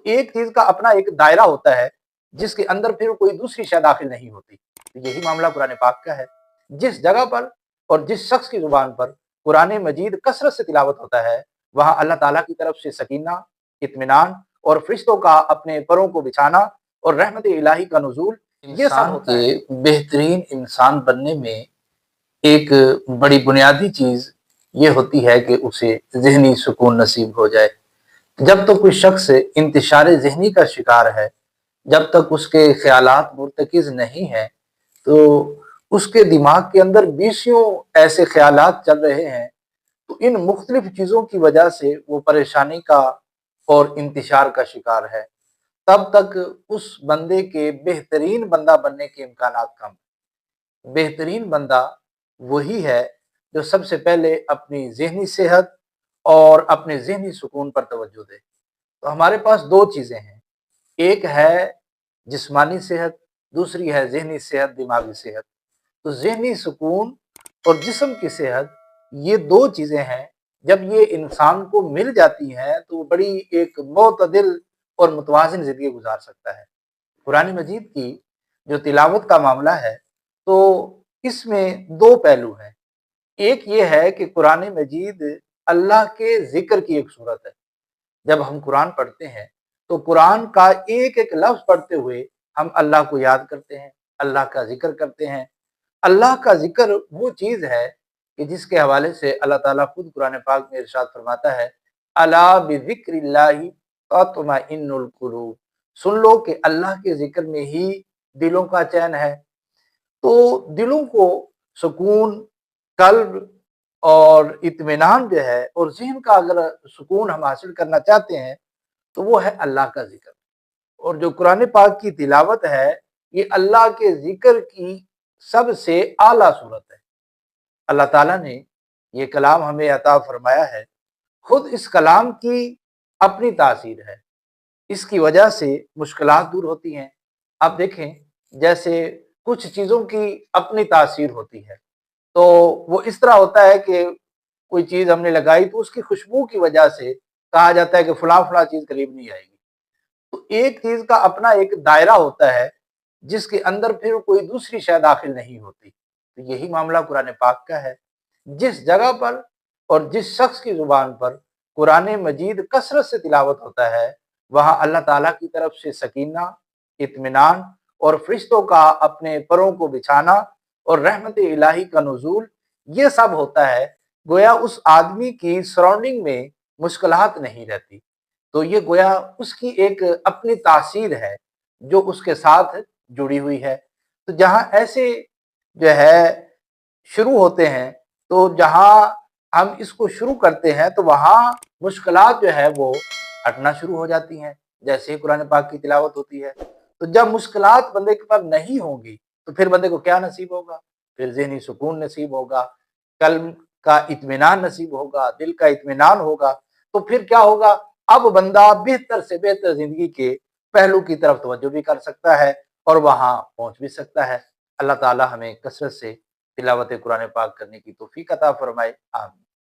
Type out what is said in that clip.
تو ایک چیز کا اپنا ایک دائرہ ہوتا ہے جس کے اندر پھر کوئی دوسری شے داخل نہیں ہوتی۔ تو یہی معاملہ قرآن پاک کا ہے۔ جس جگہ پر اور جس شخص کی زبان پر قرآن مجید کثرت سے تلاوت ہوتا ہے، وہاں اللہ تعالیٰ کی طرف سے سکینہ، اطمینان اور فرشتوں کا اپنے پروں کو بچھانا اور رحمت الہی کا نزول، یہ سب ہوتا ہے۔ بہترین انسان بننے میں ایک بڑی بنیادی چیز یہ ہوتی ہے کہ اسے ذہنی سکون نصیب ہو جائے۔ جب تک کوئی شخص انتشار ذہنی کا شکار ہے، جب تک اس کے خیالات مرتکز نہیں ہیں، تو اس کے دماغ کے اندر بیسیوں ایسے خیالات چل رہے ہیں، تو ان مختلف چیزوں کی وجہ سے وہ پریشانی کا اور انتشار کا شکار ہے۔ تب تک اس بندے کے بہترین بندہ بننے کے امکانات کم۔ بہترین بندہ وہی ہے جو سب سے پہلے اپنی ذہنی صحت اور اپنے ذہنی سکون پر توجہ دے۔ تو ہمارے پاس دو چیزیں ہیں، ایک ہے جسمانی صحت، دوسری ہے ذہنی صحت، دماغی صحت۔ تو ذہنی سکون اور جسم کی صحت، یہ دو چیزیں ہیں، جب یہ انسان کو مل جاتی ہیں تو وہ بڑی ایک معتدل اور متوازن زندگی گزار سکتا ہے۔ قرآن مجید کی جو تلاوت کا معاملہ ہے، تو اس میں دو پہلو ہیں۔ ایک یہ ہے کہ قرآن مجید اللہ کے ذکر کی ایک صورت ہے۔ جب ہم قرآن پڑھتے ہیں تو قرآن کا ایک ایک لفظ پڑھتے ہوئے ہم اللہ کو یاد کرتے ہیں، اللہ کا ذکر کرتے ہیں۔ اللہ کا ذکر وہ چیز ہے کہ جس کے حوالے سے اللہ تعالیٰ خود قرآن پاک میں ارشاد فرماتا ہے، الا بذکر اللہ تطمئن القلوب، سن لو کہ اللہ کے ذکر میں ہی دلوں کا چین ہے۔ تو دلوں کو سکون، قلب اور اطمینان جو ہے اور ذہن کا اگر سکون ہم حاصل کرنا چاہتے ہیں تو وہ ہے اللہ کا ذکر۔ اور جو قرآن پاک کی تلاوت ہے، یہ اللہ کے ذکر کی سب سے اعلیٰ صورت ہے۔ اللہ تعالیٰ نے یہ کلام ہمیں عطا فرمایا ہے، خود اس کلام کی اپنی تاثیر ہے، اس کی وجہ سے مشکلات دور ہوتی ہیں۔ آپ دیکھیں، جیسے کچھ چیزوں کی اپنی تاثیر ہوتی ہے، تو وہ اس طرح ہوتا ہے کہ کوئی چیز ہم نے لگائی تو اس کی خوشبو کی وجہ سے کہا جاتا ہے کہ فلاں فلاں چیز قریب نہیں آئے گی۔ تو ایک چیز کا اپنا ایک دائرہ ہوتا ہے جس کے اندر پھر کوئی دوسری شے داخل نہیں ہوتی۔ تو یہی معاملہ قرآن پاک کا ہے۔ جس جگہ پر اور جس شخص کی زبان پر قرآن مجید کثرت سے تلاوت ہوتا ہے، وہاں اللہ تعالیٰ کی طرف سے سکینہ، اطمینان اور فرشتوں کا اپنے پروں کو بچھانا اور رحمت الہی کا نزول، یہ سب ہوتا ہے۔ گویا اس آدمی کی سراؤنڈنگ میں مشکلات نہیں رہتی۔ تو یہ گویا اس کی ایک اپنی تاثیر ہے جو اس کے ساتھ جڑی ہوئی ہے۔ تو جہاں ایسے جو ہے شروع ہوتے ہیں، تو جہاں ہم اس کو شروع کرتے ہیں تو وہاں مشکلات جو ہے وہ ہٹنا شروع ہو جاتی ہیں، جیسے ہی قرآن پاک کی تلاوت ہوتی ہے۔ تو جب مشکلات بندے کے پاس نہیں ہوں گی تو پھر بندے کو کیا نصیب ہوگا؟ پھر ذہنی سکون نصیب ہوگا، قلب کا اطمینان نصیب ہوگا، دل کا اطمینان ہوگا۔ تو پھر کیا ہوگا؟ اب بندہ بہتر سے بہتر زندگی کے پہلو کی طرف توجہ بھی کر سکتا ہے اور وہاں پہنچ بھی سکتا ہے۔ اللہ تعالی ہمیں کثرت سے تلاوت قرآن پاک کرنے کی توفیق عطا فرمائے، آمین۔